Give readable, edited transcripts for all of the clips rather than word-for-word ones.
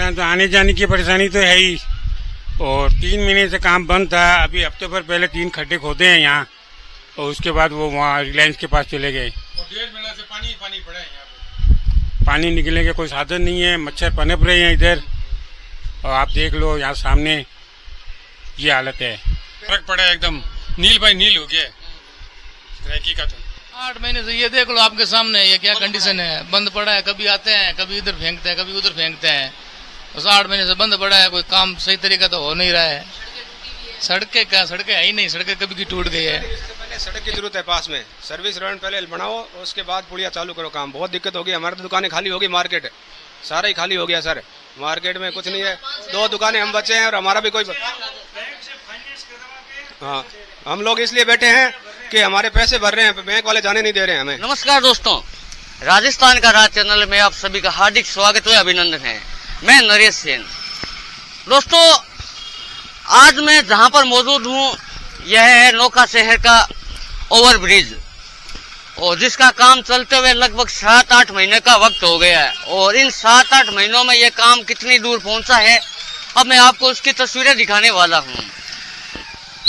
परेशान तो आने जाने की परेशानी तो है ही। और 3 महीने से काम बंद था, अभी हफ्ते भर पहले 3 खड्डे खोदे हैं यहाँ, और उसके बाद वो वहाँ रिलायंस के पास चले गए। और 1.5 महीना से पानी पानी पड़ा है यहाँ पे। पानी निकलने के कोई साधन नहीं है, मच्छर पनप रहे हैं इधर, और आप देख लो यहाँ सामने ये हालत है। फर्क पड़ा है, एकदम नील भाई नील हो गया रैकी का। तो 8 महीने से ये देख लो आपके सामने ये क्या कंडीशन है, बंद पड़ा है। कभी आते हैं, कभी इधर फेंकते हैं, कभी उधर फेंकते हैं। बस 8 महीने से बंद पड़ा है, कोई काम सही तरीका तो हो नहीं रहा है। सड़कें क्या, सड़कें है ही नहीं, सड़कें कभी की टूट गई है। पहले सड़क की जरूरत है, पास में सर्विस रोड पहले बनाओ, उसके बाद पुलिया चालू करो काम। बहुत दिक्कत होगी, हमारी तो दुकानें खाली होगी, मार्केट सारा ही खाली हो गया सर। मार्केट में कुछ नहीं है, 2 दुकानें हम बचे हैं और हमारा भी कोई। हाँ, हम लोग इसलिए बैठे हैं कि हमारे पैसे भर रहे हैं, बैंक वाले जाने नहीं दे रहे हैं हमें। नमस्कार दोस्तों, राजस्थान का राज चैनल में आप सभी का हार्दिक स्वागत है, अभिनंदन है। मैं नरेश सेन। दोस्तों, आज मैं जहां पर मौजूद हूं यह है नौका शहर का ओवरब्रिज, और जिसका काम चलते हुए लगभग 7-8 महीने का वक्त हो गया है। और इन 7-8 महीनों में यह काम कितनी दूर पहुंचा है, अब मैं आपको उसकी तस्वीरें दिखाने वाला हूं।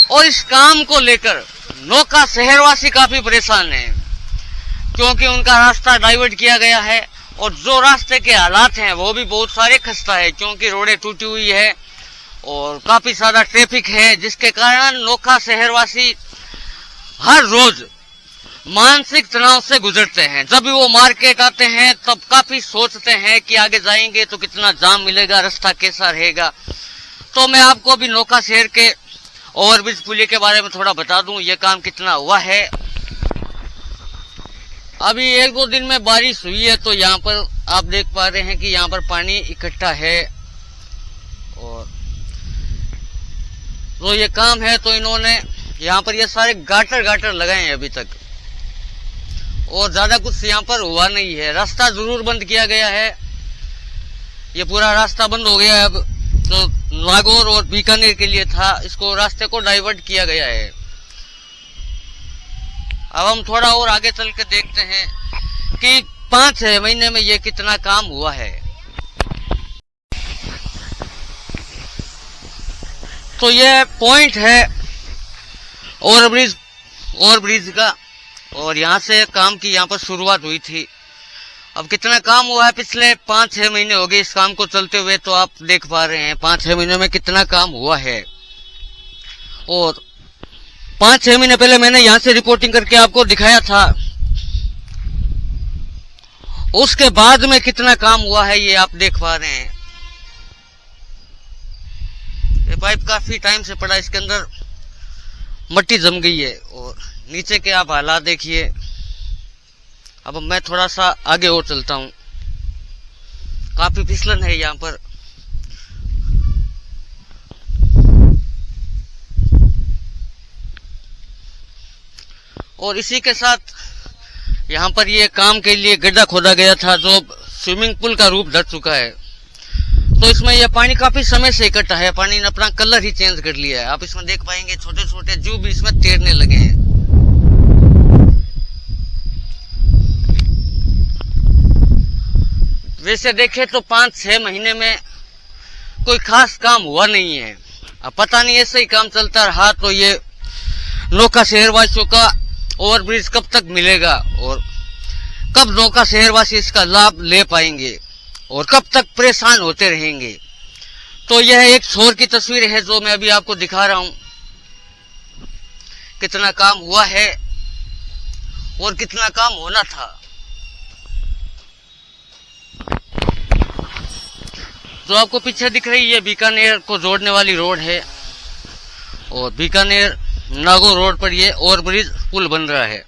और इस काम को लेकर नौका शहरवासी काफी परेशान है, क्योंकि उनका रास्ता डाइवर्ट किया गया है, और जो रास्ते के हालात हैं वो भी बहुत सारे खस्ता है, क्योंकि रोडें टूटी हुई है और काफी सारा ट्रैफिक है, जिसके कारण नौका शहरवासी हर रोज मानसिक तनाव से गुजरते हैं। जब भी वो मार्केट आते हैं तब काफी सोचते हैं कि आगे जाएंगे तो कितना जाम मिलेगा, रास्ता कैसा रहेगा। तो मैं आपको अभी नौका शहर के ओवरब्रिज पुलिया के बारे में थोड़ा बता दूं, ये काम कितना हुआ है। अभी 1-2 दिन में बारिश हुई है, तो यहाँ पर आप देख पा रहे हैं कि यहाँ पर पानी इकट्ठा है। और तो ये काम है, तो इन्होंने यहाँ पर ये सारे गाटर लगाए हैं अभी तक, और ज्यादा कुछ यहाँ पर हुआ नहीं है। रास्ता जरूर बंद किया गया है, ये पूरा रास्ता बंद हो गया है। अब तो नागौर और बीकानेर के लिए था, इसको रास्ते को डाइवर्ट किया गया है। अब हम थोड़ा और आगे चल के देखते हैं कि 5-6 महीने में ये कितना काम हुआ है। तो ये पॉइंट है ओवरब्रिज का, और यहाँ से काम की यहाँ पर शुरुआत हुई थी। अब कितना काम हुआ है, पिछले 5-6 महीने हो गए इस काम को चलते हुए, तो आप देख पा रहे हैं 5-6 महीने में कितना काम हुआ है। और 5-6 महीने पहले मैंने यहाँ से रिपोर्टिंग करके आपको दिखाया था, उसके बाद में कितना काम हुआ है ये आप देख पा रहे हैं। ये पाइप काफी टाइम से पड़ा, इसके अंदर मट्टी जम गई है, और नीचे के आप हालात देखिए। अब मैं थोड़ा सा आगे और चलता हूँ, काफी फिसलन है यहाँ पर। और इसी के साथ यहाँ पर ये काम के लिए गड्ढा खोदा गया था, जो स्विमिंग पूल का रूप धर चुका है। तो इसमें यह पानी काफी समय से इकट्ठा है, पानी ने अपना कलर ही चेंज कर लिया है। आप इसमें देख पाएंगे छोटे छोटे जीव भी इसमें तैरने लगे हैं। वैसे देखे तो 5-6 महीने में कोई खास काम हुआ नहीं है। अब पता नहीं ऐसे ही काम चलता रहा तो ये नौका शहरवासियों का ओवरब्रिज कब तक मिलेगा, और कब नौका शहरवासी इसका लाभ ले पाएंगे, और कब तक परेशान होते रहेंगे। तो यह एक छोर की तस्वीर है जो मैं अभी आपको दिखा रहा हूं, कितना काम हुआ है और कितना काम होना था। जो आपको पीछे दिख रही है बीकानेर को जोड़ने वाली रोड है, और बीकानेर नागौर रोड पर ये ओवरब्रिज पुल बन रहा है।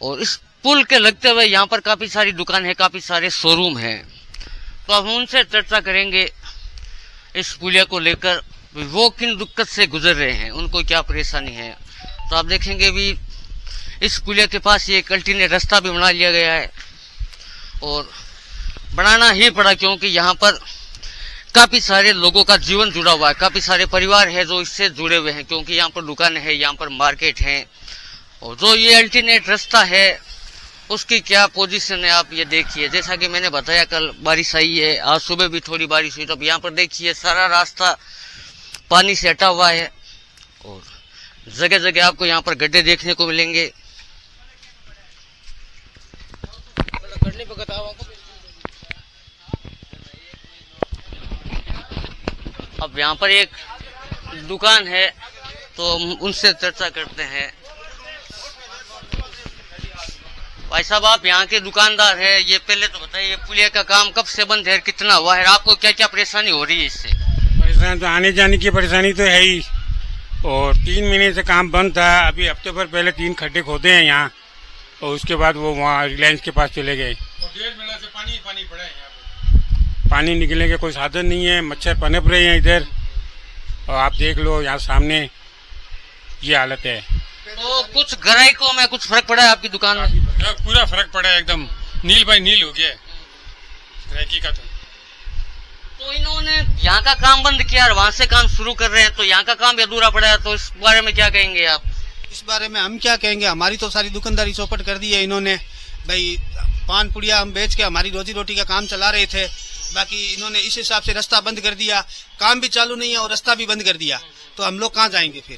और इस पुल के लगते हुए यहाँ पर काफी सारी दुकान है, काफी सारे शोरूम हैं। तो अब उनसे चर्चा करेंगे इस पुलिया को लेकर, वो किन दिक्कत से गुजर रहे हैं, उनको क्या परेशानी है। तो आप देखेंगे भी इस पुलिया के पास ये एक अल्टरनेट रास्ता भी बना लिया गया है, और बनाना ही पड़ा क्योंकि यहाँ पर काफी सारे लोगों का जीवन जुड़ा हुआ है, काफी सारे परिवार है जो इससे जुड़े हुए हैं, क्योंकि यहाँ पर दुकानें हैं, यहाँ पर मार्केट है। और जो ये अल्टरनेट रास्ता है उसकी क्या पोजीशन है आप ये देखिए। जैसा कि मैंने बताया कल बारिश आई है, आज सुबह भी थोड़ी बारिश हुई, तो अब यहाँ पर देखिए सारा रास्ता पानी से हटा हुआ है और जगह जगह आपको यहाँ पर गड्ढे देखने को मिलेंगे। अब यहाँ पर एक दुकान है तो उनसे चर्चा करते हैं। भाई साहब, आप यहाँ के दुकानदार हैं, ये पहले तो बताइए पुलिया का काम कब से बंद है, कितना हुआ है, आपको क्या क्या परेशानी हो रही है इससे? परेशानी तो आने जाने की परेशानी तो है ही, और 3 महीने से काम बंद था। अभी हफ्ते भर पहले 3 खड्डे खोदे हैं यहाँ, और उसके बाद वो वहाँ रिलायंस के पास चले गए। और 1.5 महीना से पानी पानी पड़ा है यहाँ पे। पानी निकलने के कोई साधन नहीं है, मच्छर पनप रहे हैं इधर, और आप देख लो यहाँ सामने ये हालत है। तो कुछ ग्राहकों में कुछ फर्क पड़ा है आपकी दुकान में? पूरा फर्क पड़ा है, एकदम नील बाई नील हो गया है ग्राहकी का। तो इन्होंने यहाँ का काम बंद किया और वहाँ से काम शुरू कर रहे हैं, तो यहाँ का काम भी अधूरा पड़ा है, तो इस बारे में क्या कहेंगे आप? इस बारे में हम क्या कहेंगे, हमारी तो सारी दुकानदारी चौपट कर दी है इन्होंने। भाई पान पुड़िया हम बेच के हमारी रोजी रोटी का काम चला रहे थे, बाकी इन्होंने इस हिसाब से रास्ता बंद कर दिया, काम भी चालू नहीं है और रास्ता भी बंद कर दिया, तो हम लोग कहाँ जाएंगे फिर?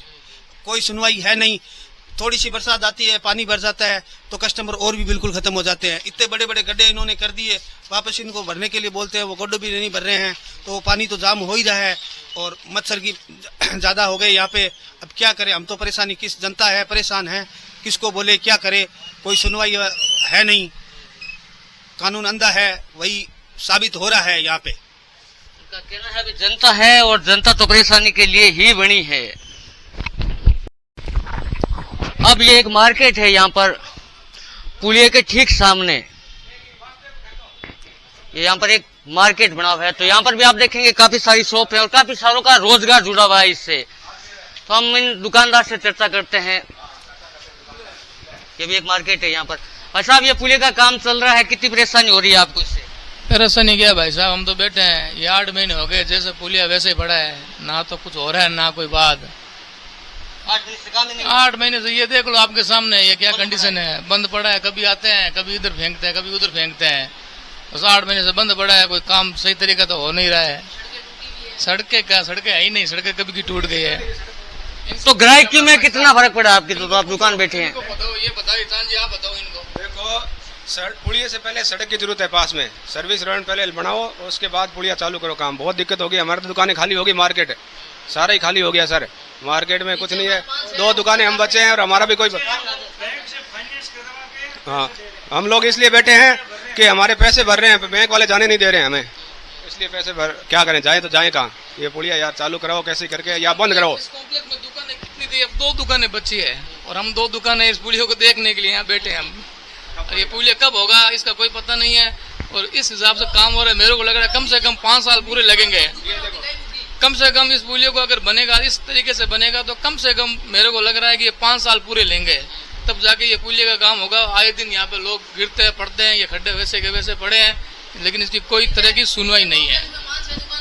कोई सुनवाई है नहीं। थोड़ी सी बरसात आती है, पानी भर जाता है, तो कस्टमर और भी बिल्कुल खत्म हो जाते हैं। इतने बड़े बड़े गड्ढे इन्होंने कर दिए, वापस इनको भरने के लिए बोलते हैं, वो गड्ढे भी नहीं भर रहे हैं, तो वो पानी तो जाम हो ही रहा है और मच्छर की ज्यादा हो गए यहाँ पे। अब क्या करें, हम तो परेशानी, किस जनता है परेशान है, किसको बोले क्या करे, कोई सुनवाई है नहीं, कानून अंधा है, वही साबित हो रहा है यहाँ पे। उनका कहना है अभी जनता है और जनता तो परेशानी के लिए ही बनी है। अब ये एक मार्केट है यहाँ पर पुलिया के ठीक सामने, ये यहाँ पर एक मार्केट बना हुआ है, तो यहाँ पर भी आप देखेंगे काफी सारी शॉप है और काफी सारों का रोजगार जुड़ा हुआ है इससे। तो हम इन दुकानदार से चर्चा करते हैं। ये भी एक मार्केट है यहाँ पर। भाई साहब, ये पुलिया का काम चल रहा है, कितनी परेशानी हो रही है आपको इससे? परेशानी क्या भाई साहब, हम तो बैठे हैं, ये 8 महीने हो गए, जैसे पुलिया वैसे ही पड़ा है, ना तो कुछ हो रहा है ना कोई बात। 8 महीने से ये देख लो आपके सामने, ये क्या कंडीशन है, बंद पड़ा है, कभी आते हैं, कभी इधर फेंकते हैं, कभी उधर फेंकते हैं, बस 8 महीने से बंद पड़ा है, कोई काम सही तरीका तो हो नहीं रहा है। सड़कें है ही नहीं, सड़कें कभी की टूट गई है। तो ग्राहकी में कितना फर्क पड़ा आपकी? तो आप दुकान बैठे हैं, ये बताओ चांद जी, आप बताओ इनको। देखो पुलिया से पहले सड़क की जरूरत है, पास में सर्विस रोड पहले बनाओ, उसके बाद पुलिया चालू करो काम। बहुत दिक्कत होगी, हमारी तो दुकानें खाली होगी, मार्केट सारा ही खाली हो गया सर, मार्केट में कुछ नहीं है, 2 दुकानें हम बचे हैं और हमारा भी कोई। हाँ, हम लोग इसलिए बैठे हैं कि हमारे पैसे भर रहे हैं, बैंक वाले जाने नहीं दे रहे हैं हमें, इसलिए पैसे भर, क्या करें, जाए तो जाए कहाँ? ये पुलिया यार चालू कराओ कैसे करके, या बंद कराओ। इस कॉम्प्लेक्स में दुकानें कितनी थी, अब 2 दुकानें बची है और हम 2 दुकानें इस पुलिया को देखने के लिए यहाँ बैठे हैं हम। और ये पुलिया कब होगा इसका कोई पता नहीं है, और इस हिसाब से काम हो रहा है, मेरे को लग रहा है कम से कम 5 साल पूरे लगेंगे। कम से कम इस पुलिया को अगर बनेगा, इस तरीके से बनेगा, तो कम से कम मेरे को लग रहा है कि ये 5 साल पूरे लेंगे, तब जाके ये पुलिया का काम होगा। आए दिन यहाँ पे लोग गिरते हैं, पड़ते हैं, ये खड्डे वैसे के वैसे पड़े हैं, लेकिन इसकी कोई तरह की सुनवाई नहीं है।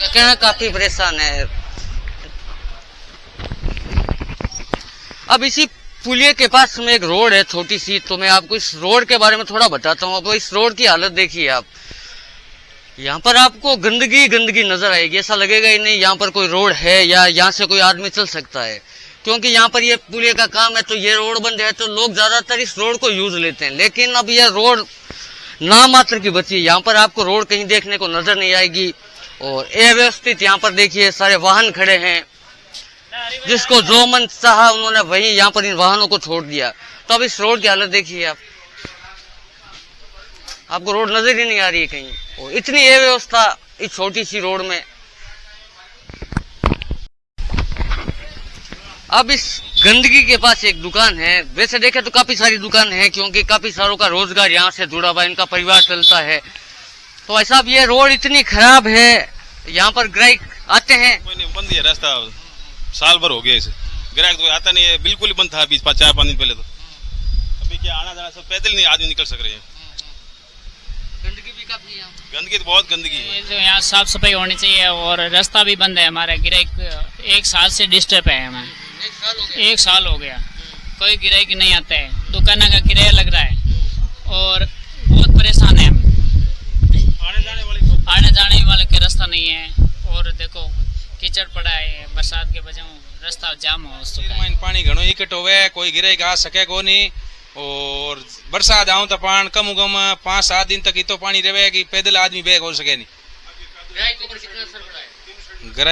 कहना काफी परेशान है। अब इसी पुलिया के पास में एक रोड है छोटी सी, तो मैं आपको इस रोड के बारे में थोड़ा बताता हूँ। अब इस रोड की हालत देखिए आप, यहाँ पर आपको गंदगी गंदगी नजर आएगी, ऐसा लगेगा ही नहीं यहाँ पर कोई रोड है या यहाँ से कोई आदमी चल सकता है, क्योंकि यहाँ पर ये पुलिया का काम है, तो ये रोड बंद है, तो लोग ज्यादातर इस रोड को यूज लेते हैं। लेकिन अब यह रोड नाम मात्र की बची है, यहाँ पर आपको रोड कहीं देखने को नजर नहीं आएगी। और अव्यवस्थित यहाँ पर देखिए सारे वाहन खड़े हैं, जिसको जो मन चाहा उन्होंने वही यहाँ पर इन वाहनों को छोड़ दिया। तो अब इस रोड की हालत देखिए आप, आपको रोड नजर ही नहीं आ रही है कहीं, और इतनी अव्यवस्था इस छोटी सी रोड में। अब इस गंदगी के पास एक दुकान है, वैसे देखे तो काफी सारी दुकान है, क्योंकि काफी सारों का रोजगार यहाँ से जुड़ा हुआ, इनका परिवार चलता है। तो ऐसा ये रोड इतनी खराब है, यहाँ पर ग्राहक आते हैं, कोई नहीं, बंद है रास्ता, साल भर हो गया इसे, ग्राहक तो आता नहीं है, बिल्कुल ही बंद था अभी 4-5 दिन पहले। तो अभी क्या आना जाना सब पैदल नहीं आदमी निकल सक रहे हैं। गंदगी भी काफी है, गंदगी तो बहुत गंदगी है। जो यहाँ साफ सफाई होनी चाहिए, और रास्ता भी बंद है हमारा, ग्राहक 1 साल से डिस्टर्ब है हमें। 1 साल हो गया कोई ग्राहक नहीं आता है, दुकान का किराया लग रहा है और बहुत परेशान है हम। आने जाने वाले के रास्ता नहीं है और देखो कीचड़ पड़ा है, बरसात के वजह रास्ता जाम हो चुका है। पानी घणो इकट्ठो हुए, कोई गिरे आ सके को नहीं। और बरसात आऊं तो पान कम कम 5-7 दिन तक इतो पानी रहे कि पैदल आदमी बैग हो सके नहीं। ग्राहक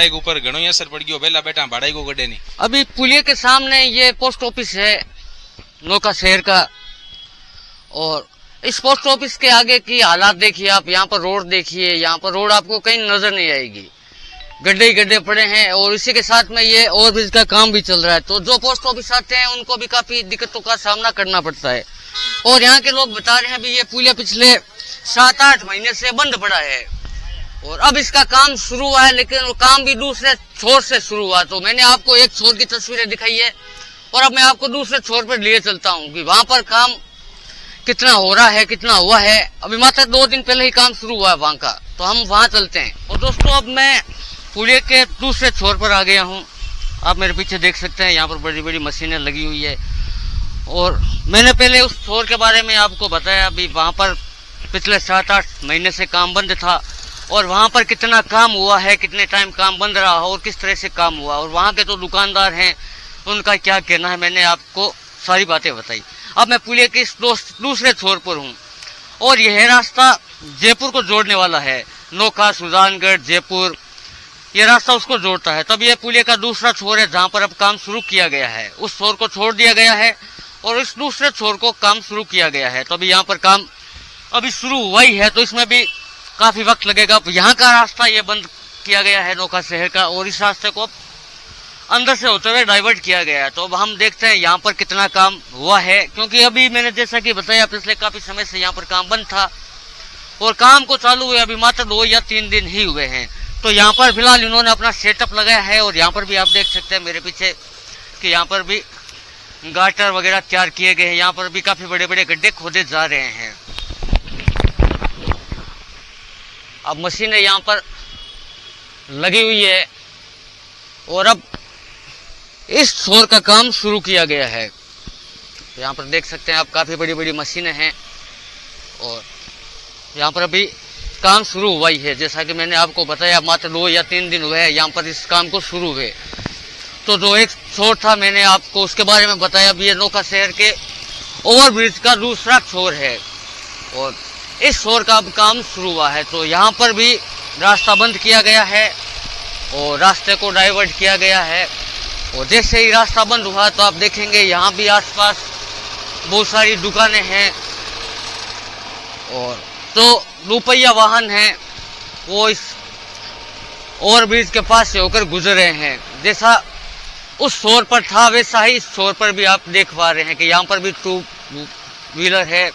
के ऊपर घणो ही असर पड़ गयो, बेला बेटा भाड़ाई को गड्ढे नहीं। अभी पुलिया के सामने ये पोस्ट ऑफिस है नौका शहर का, और इस पोस्ट ऑफिस के आगे की हालात देखिए आप। यहाँ पर रोड देखिए, यहाँ पर रोड आपको कहीं नजर नहीं आएगी, गड्ढे ही गड्ढे पड़े हैं। और इसी के साथ में ये ओवरब्रिज का काम भी चल रहा है, तो जो पोस्ट ऑफिस आते हैं उनको भी काफी दिक्कतों का सामना करना पड़ता है। और यहाँ के लोग बता रहे हैं भी ये पुलिया पिछले 7-8 महीने से बंद पड़ा है और अब इसका काम शुरू हुआ है, लेकिन वो काम भी दूसरे छोर से शुरू हुआ। तो मैंने आपको एक छोर की तस्वीरें दिखाई है और अब मैं आपको दूसरे छोर पर लिए चलता हूँ कि वहां पर काम कितना हो रहा है, कितना हुआ है। अभी मात्र 2 दिन पहले ही काम शुरू हुआ है वहां का, तो हम वहां चलते हैं। और दोस्तों अब मैं पुलिया के दूसरे छोर पर आ गया हूँ। आप मेरे पीछे देख सकते हैं यहाँ पर बड़ी बड़ी मशीनें लगी हुई है। और मैंने पहले उस छोर के बारे में आपको बताया, अभी वहां पर पिछले 7-8 महीने से काम बंद था और वहां पर कितना काम हुआ है, कितने टाइम काम बंद रहा और किस तरह से काम हुआ और वहां के जो दुकानदार हैं उनका क्या कहना है, मैंने आपको सारी बातें बताई। अब मैं पुलिया के इस दूसरे छोर पर हूँ और यह रास्ता जयपुर को जोड़ने वाला है। नोखा, सुजानगढ़, जयपुर, ये रास्ता उसको जोड़ता है। तब ये पुलिया का दूसरा छोर है जहाँ पर अब काम शुरू किया गया है। उस छोर को छोड़ दिया गया है और इस दूसरे छोर को काम शुरू किया गया है। तो अभी यहाँ पर काम अभी शुरू हुआ ही है, तो इसमें भी काफी वक्त लगेगा। यहाँ का रास्ता ये बंद किया गया है नौका शहर का, और इस रास्ते को अंदर से होते हुए डाइवर्ट किया गया है। तो अब हम देखते हैं यहाँ पर कितना काम हुआ है, क्योंकि अभी मैंने जैसा कि बताया पिछले काफी समय से यहाँ पर काम बंद था और काम को चालू हुए अभी मात्र 2 या 3 दिन ही हुए हैं। तो यहाँ पर फिलहाल इन्होंने अपना सेटअप लगाया है और यहाँ पर भी आप देख सकते हैं मेरे पीछे कि यहाँ पर भी गाटर वगैरह तैयार किए गए हैं। यहाँ पर भी काफी बड़े बड़े गड्ढे खोदे जा रहे हैं। अब मशीनें यहाँ पर लगी हुई है और अब इस छोर का काम शुरू किया गया है। तो यहाँ पर देख सकते हैं आप काफी बड़ी बड़ी मशीनें हैं और यहाँ पर अभी काम शुरू हुआ ही है। जैसा कि मैंने आपको बताया मात्र 2 या 3 दिन हुए हैं यहाँ पर इस काम को शुरू हुए। तो जो एक छोर था मैंने आपको उसके बारे में बताया। अभी ये नौका शहर के ओवरब्रिज का दूसरा छोर है और इस छोर का अब काम शुरू हुआ है। तो यहाँ पर भी रास्ता बंद किया गया है और रास्ते को डाइवर्ट किया गया है। और जैसे ही रास्ता बंद हुआ तो आप देखेंगे यहाँ भी आसपास बहुत सारी दुकानें हैं और तो रुपया वाहन हैं वो इस ओवरब्रिज के पास से होकर गुजर रहे हैं। जैसा उस छोर पर था वैसा ही इस छोर पर भी आप देख पा रहे हैं कि यहाँ पर भी 2 व्हीलर है,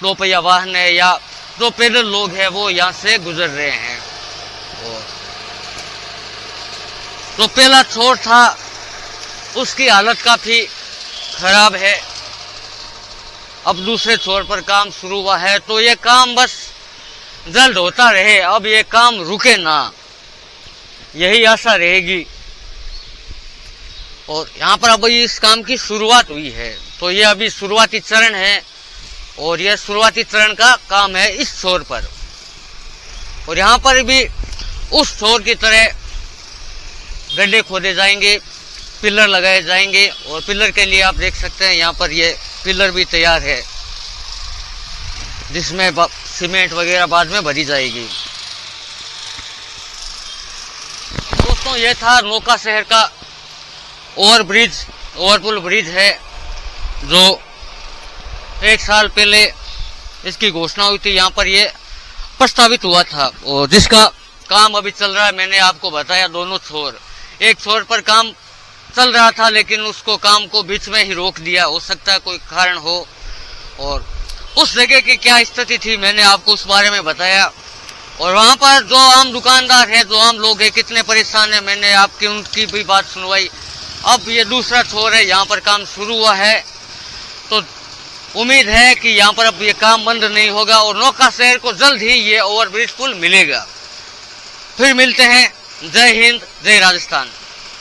2 पहिया वाहन है या 2 पैदल लोग हैं वो यहाँ से गुजर रहे हैं। और तो पहला छोर था उसकी हालत काफी खराब है। अब दूसरे छोर पर काम शुरू हुआ है तो ये काम बस जल्द होता रहे, अब ये काम रुके ना, यही आशा रहेगी। और यहाँ पर अभी इस काम की शुरुआत हुई है तो ये अभी शुरुआती चरण है और यह शुरुआती चरण का काम है इस छोर पर। और यहाँ पर भी उस छोर की तरह गड्ढे खोदे जाएंगे, पिलर लगाए जाएंगे और पिलर के लिए आप देख सकते हैं यहाँ पर ये पिलर भी तैयार है जिसमें सीमेंट वगैरह बाद में भरी जाएगी। दोस्तों ये था नौका शहर का ओवरपुल ब्रिज है जो 1 साल पहले इसकी घोषणा हुई थी। यहाँ पर ये प्रस्तावित हुआ था और जिसका काम अभी चल रहा है। मैंने आपको बताया दोनों छोर, एक छोर पर काम चल रहा था लेकिन उसको काम को बीच में ही रोक दिया, हो सकता है कोई कारण हो। और उस जगह की क्या स्थिति थी मैंने आपको उस बारे में बताया। और वहां पर जो आम दुकानदार हैं, जो आम लोग हैं, कितने परेशान हैं, मैंने आपकी उनकी भी बात सुनवाई। अब ये दूसरा छोर है, यहाँ पर काम शुरू हुआ है तो उम्मीद है कि यहाँ पर अब ये काम बंद नहीं होगा और नौका शहर को जल्द ही ये ओवरब्रिज पुल मिलेगा। फिर मिलते हैं। जय हिंद, जय राजस्थान।